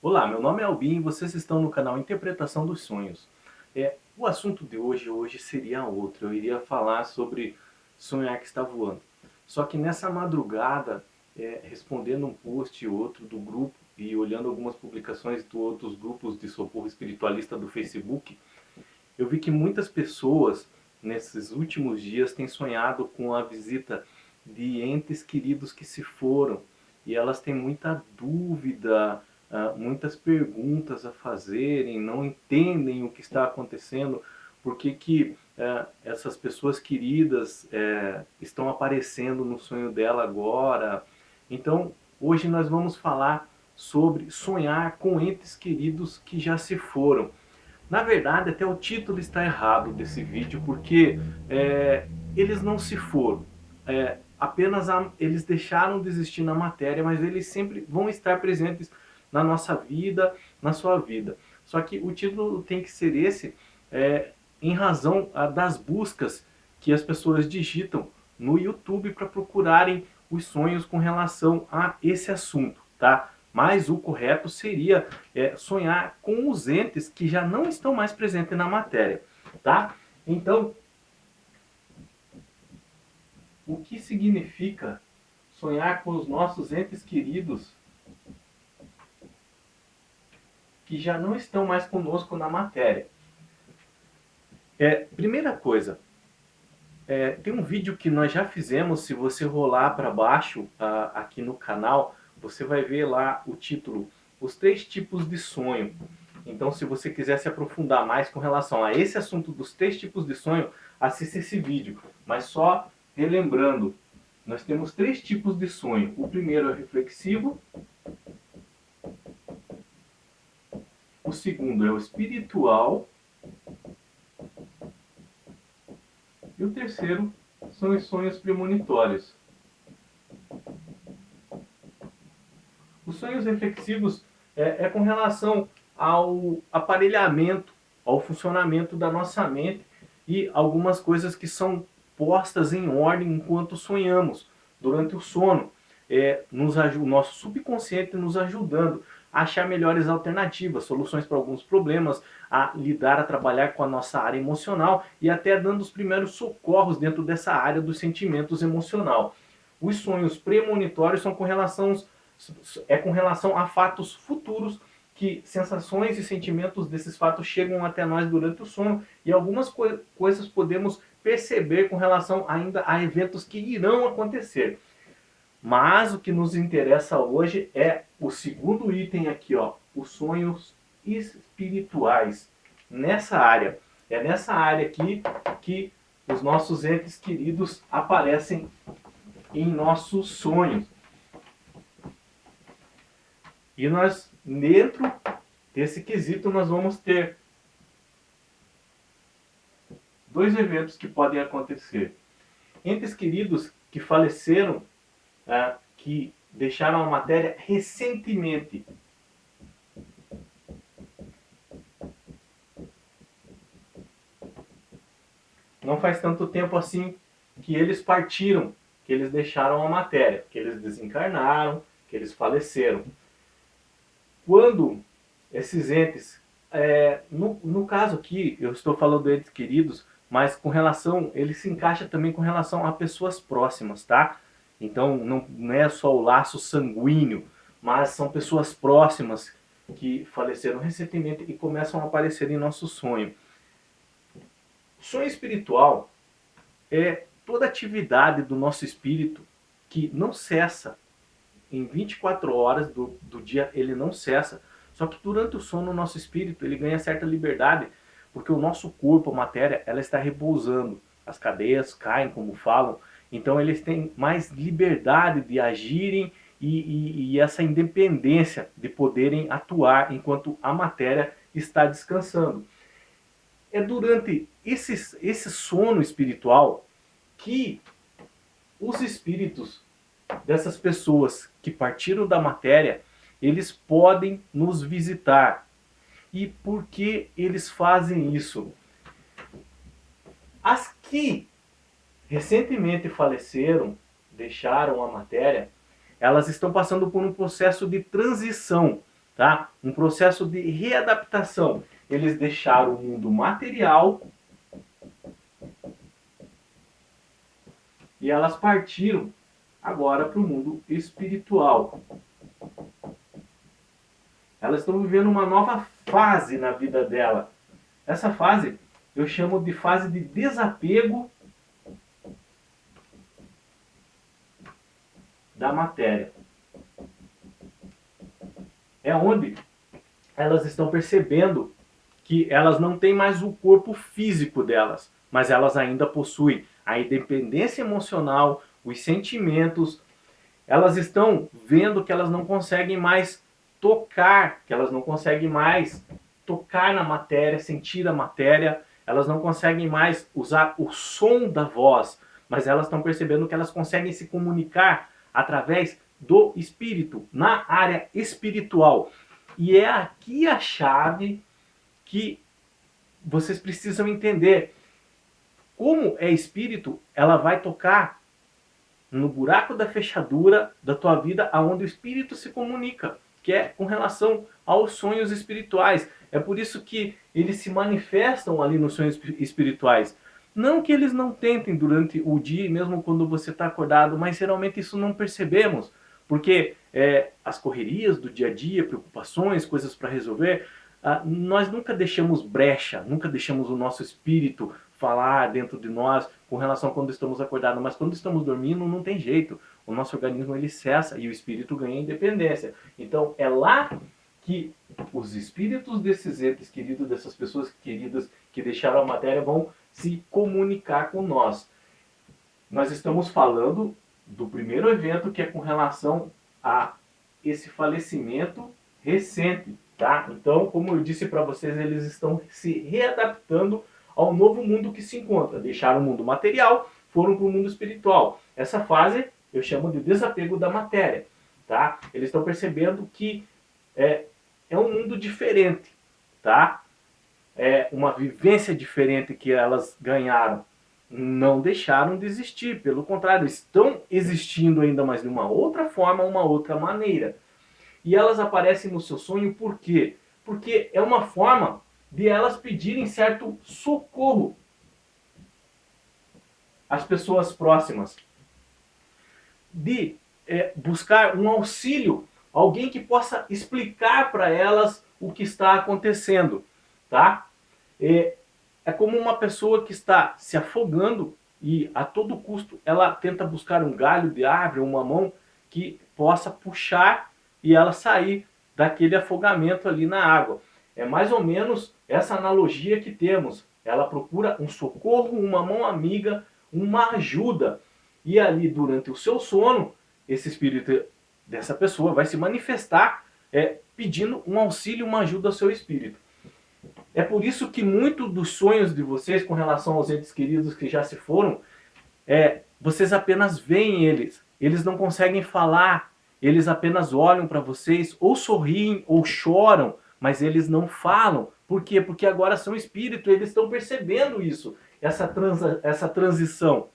Olá, meu nome é Albin e vocês estão no canal Interpretação dos Sonhos. O assunto de hoje seria outro. Eu iria falar sobre sonhar que está voando. Só que nessa madrugada, respondendo um post e outro do grupo e olhando algumas publicações de outros grupos de socorro espiritualista do Facebook, eu vi que muitas pessoas nesses últimos dias têm sonhado com a visita de entes queridos que se foram e elas têm muita dúvida, muitas perguntas a fazerem, não entendem o que está acontecendo, por que essas pessoas queridas estão aparecendo no sonho dela agora. Então, hoje nós vamos falar sobre sonhar com entes queridos que já se foram. Na verdade, até o título está errado desse vídeo, porque eles não se foram. Eles deixaram de existir na matéria, mas eles sempre vão estar presentes na nossa vida, na sua vida. Só que o título tem que ser esse, em razão das buscas que as pessoas digitam no YouTube para procurarem os sonhos com relação a esse assunto, tá? Mas o correto seria sonhar com os entes que já não estão mais presentes na matéria, tá? Então, o que significa sonhar com os nossos entes queridos que já não estão mais conosco na matéria? Primeira coisa, tem um vídeo que nós já fizemos, se você rolar para baixo aqui no canal, você vai ver lá o título, Os 3 tipos de sonho. Então, se você quiser se aprofundar mais com relação a esse assunto dos 3 tipos de sonho, assista esse vídeo. Mas só relembrando, nós temos 3 tipos de sonho. O primeiro é o reflexivo, o segundo é o espiritual, e o terceiro são os sonhos premonitórios. Os sonhos reflexivos é com relação ao aparelhamento, ao funcionamento da nossa mente e algumas coisas que são postas em ordem enquanto sonhamos, durante o sono. O nosso subconsciente nos ajudando a achar melhores alternativas, soluções para alguns problemas, a lidar, a trabalhar com a nossa área emocional e até dando os primeiros socorros dentro dessa área dos sentimentos emocional. Os sonhos premonitórios são com relação a fatos futuros, que sensações e sentimentos desses fatos chegam até nós durante o sono e algumas coisas podemos perceber com relação ainda a eventos que irão acontecer. Mas o que nos interessa hoje é o segundo item aqui, ó, os sonhos espirituais. Nessa área, é nessa área aqui que os nossos entes queridos aparecem em nossos sonhos. E nós, dentro desse quesito, nós vamos ter 2 eventos que podem acontecer. Entes queridos que faleceram, que deixaram a matéria recentemente. Não faz tanto tempo assim que eles partiram, que eles deixaram a matéria, que eles desencarnaram, que eles faleceram. Quando esses entes, no caso aqui, eu estou falando de entes queridos, mas com relação, ele se encaixa também com relação a pessoas próximas, tá? Então não é só o laço sanguíneo, mas são pessoas próximas que faleceram recentemente e começam a aparecer em nosso sonho. O sonho espiritual é toda atividade do nosso espírito que não cessa. Em 24 horas do dia ele não cessa. Só que durante o sono o nosso espírito ele ganha certa liberdade, porque o nosso corpo, a matéria, ela está repousando. As cadeias caem, como falam. Então eles têm mais liberdade de agirem e essa independência de poderem atuar enquanto a matéria está descansando. É durante esse sono espiritual que os espíritos dessas pessoas que partiram da matéria, eles podem nos visitar. E por que eles fazem isso? As que recentemente faleceram, deixaram a matéria, elas estão passando por um processo de transição. tá? Um processo de readaptação. Eles deixaram o mundo material e elas partiram agora para o mundo espiritual. Elas estão vivendo uma nova fase na vida dela. Essa fase eu chamo de fase de desapego da matéria. É onde elas estão percebendo que elas não têm mais o corpo físico delas, mas elas ainda possuem a independência emocional, os sentimentos. Elas estão vendo que elas não conseguem mais tocar, que elas não conseguem mais tocar na matéria, sentir a matéria, elas não conseguem mais usar o som da voz, mas elas estão percebendo que elas conseguem se comunicar através do espírito, na área espiritual. E é aqui a chave que vocês precisam entender. Como é espírito, ela vai tocar no buraco da fechadura da tua vida, aonde o espírito se comunica, que é com relação aos sonhos espirituais. É por isso que eles se manifestam ali nos sonhos espirituais. Não que eles não tentem durante o dia, mesmo quando você está acordado, mas geralmente isso não percebemos, porque as correrias do dia a dia, preocupações, coisas para resolver, nós nunca deixamos brecha, nunca deixamos o nosso espírito falar dentro de nós com relação a quando estamos acordados, mas quando estamos dormindo não tem jeito, o nosso organismo ele cessa e o espírito ganha independência. Então é lá que os espíritos desses entes queridos, dessas pessoas queridas que deixaram a matéria, vão se comunicar com nós. Nós estamos falando do primeiro evento, que é com relação a esse falecimento recente, tá? Então, como eu disse para vocês, eles estão se readaptando ao novo mundo que se encontra. Deixaram o mundo material, foram para o mundo espiritual. Essa fase eu chamo de desapego da matéria, tá? Eles estão percebendo que é um mundo diferente, tá? É uma vivência diferente que elas ganharam. Não deixaram de existir, pelo contrário, estão existindo ainda, mais de uma outra forma, uma outra maneira. E elas aparecem no seu sonho por quê? Porque é uma forma de elas pedirem certo socorro às pessoas próximas, de buscar um auxílio, alguém que possa explicar para elas o que está acontecendo, tá? É como uma pessoa que está se afogando e a todo custo ela tenta buscar um galho de árvore, uma mão que possa puxar e ela sair daquele afogamento ali na água. É mais ou menos essa analogia que temos. Ela procura um socorro, uma mão amiga, uma ajuda. E ali, durante o seu sono, esse espírito dessa pessoa vai se manifestar pedindo um auxílio, uma ajuda ao seu espírito. É por isso que muitos dos sonhos de vocês com relação aos entes queridos que já se foram, vocês apenas veem eles. Eles não conseguem falar, eles apenas olham para vocês, ou sorriem, ou choram, mas eles não falam. Por quê? Porque agora são espírito, eles estão percebendo isso, essa transição.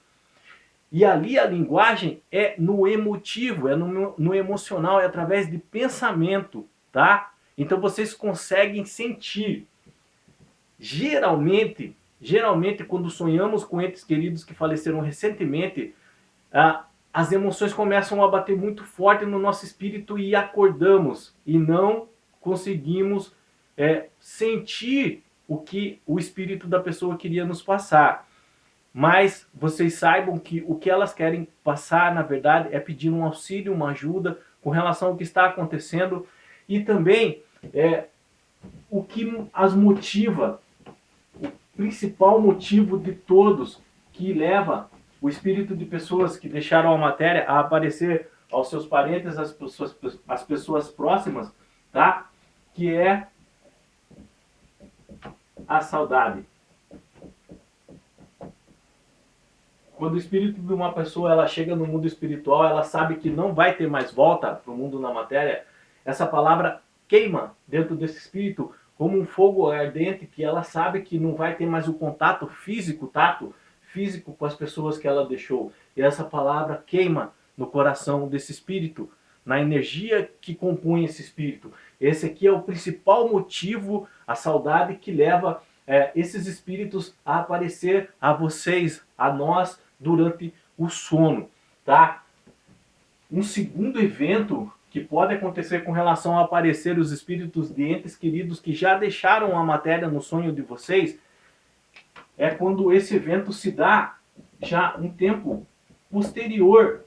E ali a linguagem é no emotivo, é no emocional, é através de pensamento, tá? Então vocês conseguem sentir. Geralmente, quando sonhamos com entes queridos que faleceram recentemente, as emoções começam a bater muito forte no nosso espírito e acordamos e não conseguimos sentir o que o espírito da pessoa queria nos passar. Mas vocês saibam que o que elas querem passar, na verdade, é pedir um auxílio, uma ajuda com relação ao que está acontecendo e também o que as motiva, o principal motivo de todos que leva o espírito de pessoas que deixaram a matéria a aparecer aos seus parentes, às pessoas próximas, tá? Que é a saudade. Quando o espírito de uma pessoa ela chega no mundo espiritual, ela sabe que não vai ter mais volta para o mundo na matéria, essa palavra queima dentro desse espírito como um fogo ardente, que ela sabe que não vai ter mais o contato físico, tato físico com as pessoas que ela deixou. E essa palavra queima no coração desse espírito, na energia que compõe esse espírito. Esse aqui é o principal motivo, a saudade que leva esses espíritos a aparecer a vocês, a nós, durante o sono, tá? Um segundo evento que pode acontecer com relação a aparecer os espíritos de entes queridos que já deixaram a matéria no sonho de vocês, é quando esse evento se dá já um tempo posterior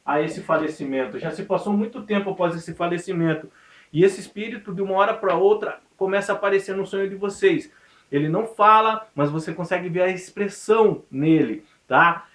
a esse falecimento. Já se passou muito tempo após esse falecimento. E esse espírito, de uma hora para outra, começa a aparecer no sonho de vocês. Ele não fala, mas você consegue ver a expressão nele, tá?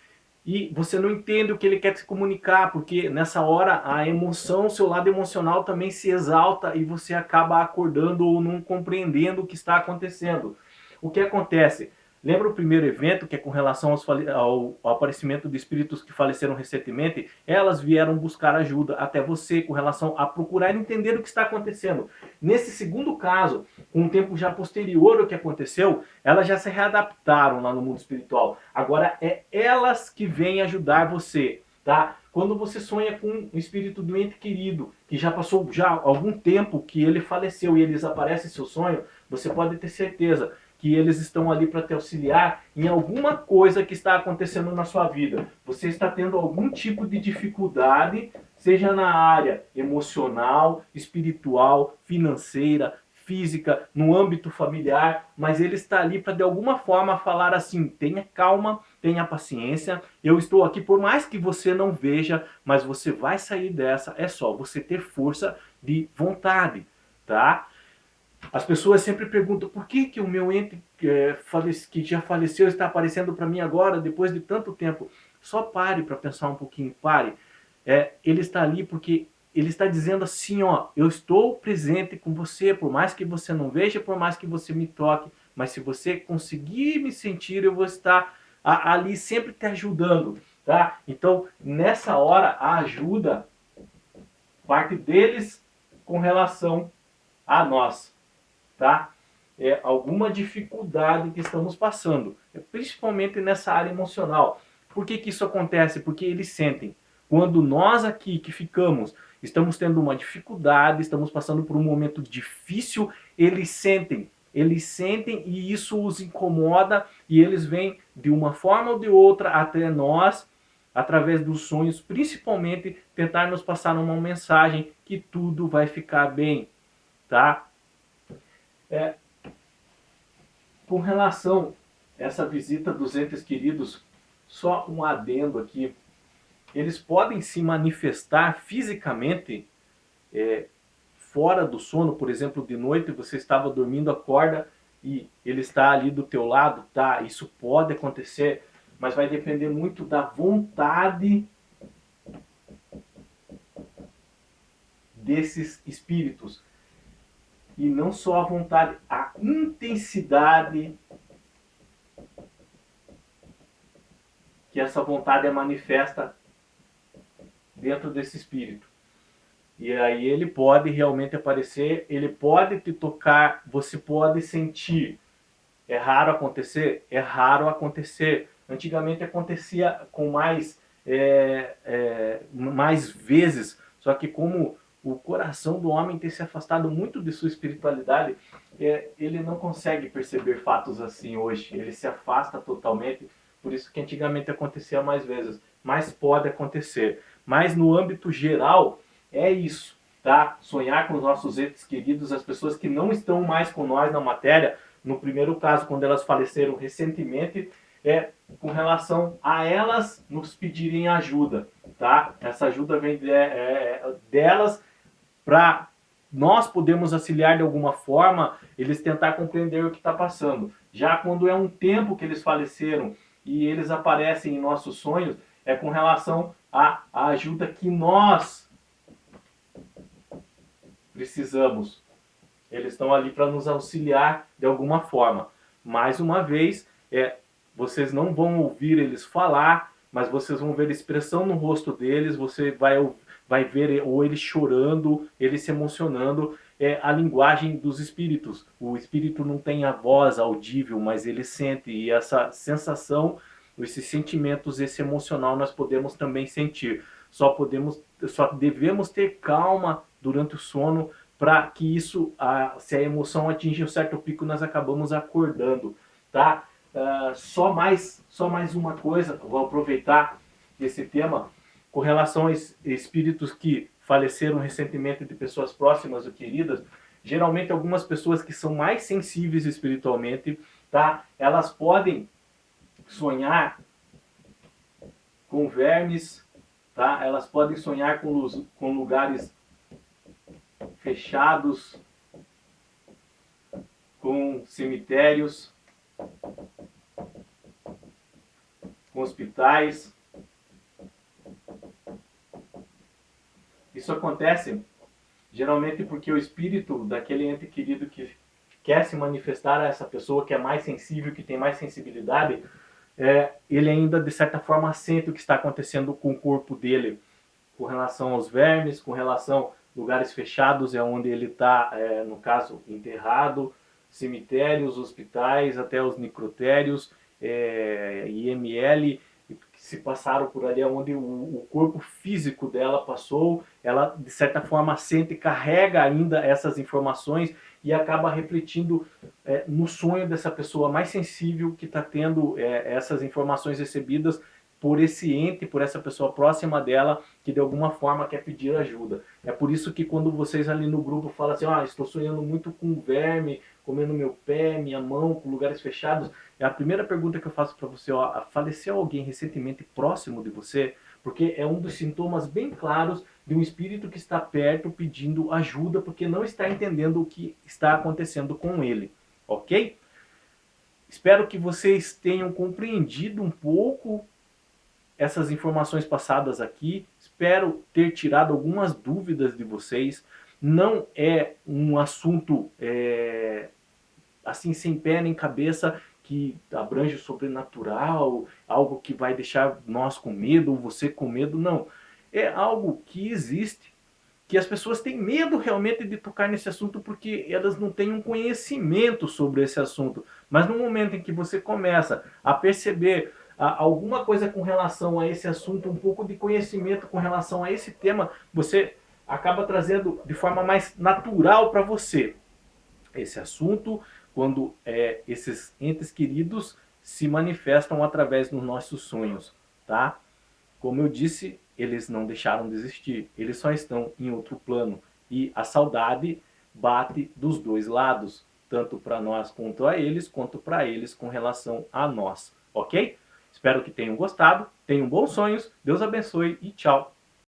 E você não entende o que ele quer te comunicar, porque nessa hora a emoção, seu lado emocional também se exalta e você acaba acordando ou não compreendendo o que está acontecendo. O que acontece? Lembra o primeiro evento, que é com relação ao aparecimento de espíritos que faleceram recentemente? Elas vieram buscar ajuda até você com relação a procurar entender o que está acontecendo. Nesse segundo caso, um tempo já posterior ao que aconteceu, elas já se readaptaram lá no mundo espiritual. Agora é elas que vêm ajudar você, tá? Quando você sonha com um espírito do ente querido, que já passou algum tempo que ele faleceu e eles aparecem em seu sonho, você pode ter certeza que eles estão ali para te auxiliar em alguma coisa que está acontecendo na sua vida. Você está tendo algum tipo de dificuldade, seja na área emocional, espiritual, financeira, física, no âmbito familiar, mas ele está ali para de alguma forma falar assim: tenha calma, tenha paciência, eu estou aqui, por mais que você não veja, mas você vai sair dessa, é só você ter força de vontade, tá? As pessoas sempre perguntam por que o meu ente que já faleceu está aparecendo para mim agora, depois de tanto tempo. Só pare para pensar um pouquinho, pare. Ele está ali porque ele está dizendo assim, ó, eu estou presente com você, por mais que você não veja, por mais que você me toque, mas se você conseguir me sentir, eu vou estar ali sempre te ajudando, tá? Então, nessa hora, a ajuda parte deles com relação a nós, tá? É alguma dificuldade que estamos passando, principalmente nessa área emocional. Por que isso acontece? Porque eles sentem. Quando nós aqui que ficamos, estamos tendo uma dificuldade, estamos passando por um momento difícil, eles sentem e isso os incomoda e eles vêm de uma forma ou de outra até nós, através dos sonhos, principalmente tentar nos passar uma mensagem que tudo vai ficar bem, tá? Com relação a essa visita dos entes queridos, só um adendo aqui. Eles podem se manifestar fisicamente fora do sono, por exemplo, de noite você estava dormindo, acorda e ele está ali do teu lado, tá? Isso pode acontecer, mas vai depender muito da vontade desses espíritos. E não só a vontade, a intensidade que essa vontade é manifesta dentro desse espírito. E aí ele pode realmente aparecer, ele pode te tocar, você pode sentir. É raro acontecer? É raro acontecer. Antigamente acontecia com mais vezes, só que como o coração do homem tem se afastado muito de sua espiritualidade, ele não consegue perceber fatos assim hoje. Ele se afasta totalmente, por isso que antigamente acontecia mais vezes. Mas pode acontecer. Mas no âmbito geral, é isso, tá? Sonhar com os nossos entes queridos, as pessoas que não estão mais com nós na matéria, no primeiro caso, quando elas faleceram recentemente, com relação a elas nos pedirem ajuda, tá? Essa ajuda vem delas para nós podermos auxiliar de alguma forma, eles tentar compreender o que está passando. Já quando é um tempo que eles faleceram e eles aparecem em nossos sonhos, é com relação à ajuda que nós precisamos. Eles estão ali para nos auxiliar de alguma forma. Mais uma vez, vocês não vão ouvir eles falar, mas vocês vão ver a expressão no rosto deles, você vai ver ou eles chorando, eles se emocionando. É a linguagem dos espíritos. O espírito não tem a voz audível, mas ele sente, e essa sensação esses sentimentos, esse emocional nós podemos também sentir. Só devemos ter calma durante o sono para que isso, se a emoção atinge um certo pico, nós acabamos acordando, tá? Só mais uma coisa, vou aproveitar esse tema com relação a espíritos que faleceram recentemente de pessoas próximas ou queridas. Geralmente algumas pessoas que são mais sensíveis espiritualmente, tá? Elas podem sonhar com vermes, tá? Elas podem sonhar com lugares fechados, com cemitérios, com hospitais. Isso acontece geralmente porque o espírito daquele ente querido que quer se manifestar a essa pessoa que é mais sensível, que tem mais sensibilidade, ele ainda de certa forma sente o que está acontecendo com o corpo dele, com relação aos vermes, com relação a lugares fechados, é onde ele está, no caso, enterrado, cemitérios, hospitais, até os necrotérios, IML, que se passaram por ali, onde o corpo físico dela passou, ela de certa forma sente, carrega ainda essas informações e acaba refletindo no sonho dessa pessoa mais sensível que está tendo essas informações recebidas por esse ente, por essa pessoa próxima dela, que de alguma forma quer pedir ajuda. É por isso que quando vocês ali no grupo falam assim, estou sonhando muito com verme, comendo meu pé, minha mão, com lugares fechados, a primeira pergunta que eu faço para você, faleceu alguém recentemente próximo de você? Porque é um dos sintomas bem claros de um espírito que está perto pedindo ajuda, porque não está entendendo o que está acontecendo com ele, ok? Espero que vocês tenham compreendido um pouco essas informações passadas aqui. Espero ter tirado algumas dúvidas de vocês. Não é um assunto assim sem pé nem cabeça, que abrange o sobrenatural, algo que vai deixar nós com medo ou você com medo. Não. É algo que existe, que as pessoas têm medo realmente de tocar nesse assunto porque elas não têm um conhecimento sobre esse assunto. Mas no momento em que você começa a perceber alguma coisa com relação a esse assunto, um pouco de conhecimento com relação a esse tema, você acaba trazendo de forma mais natural para você esse assunto, quando esses entes queridos se manifestam através dos nossos sonhos, tá? Como eu disse, eles não deixaram de existir, eles só estão em outro plano. E a saudade bate dos dois lados, tanto para nós quanto para eles com relação a nós, ok? Espero que tenham gostado, tenham bons sonhos, Deus abençoe e tchau!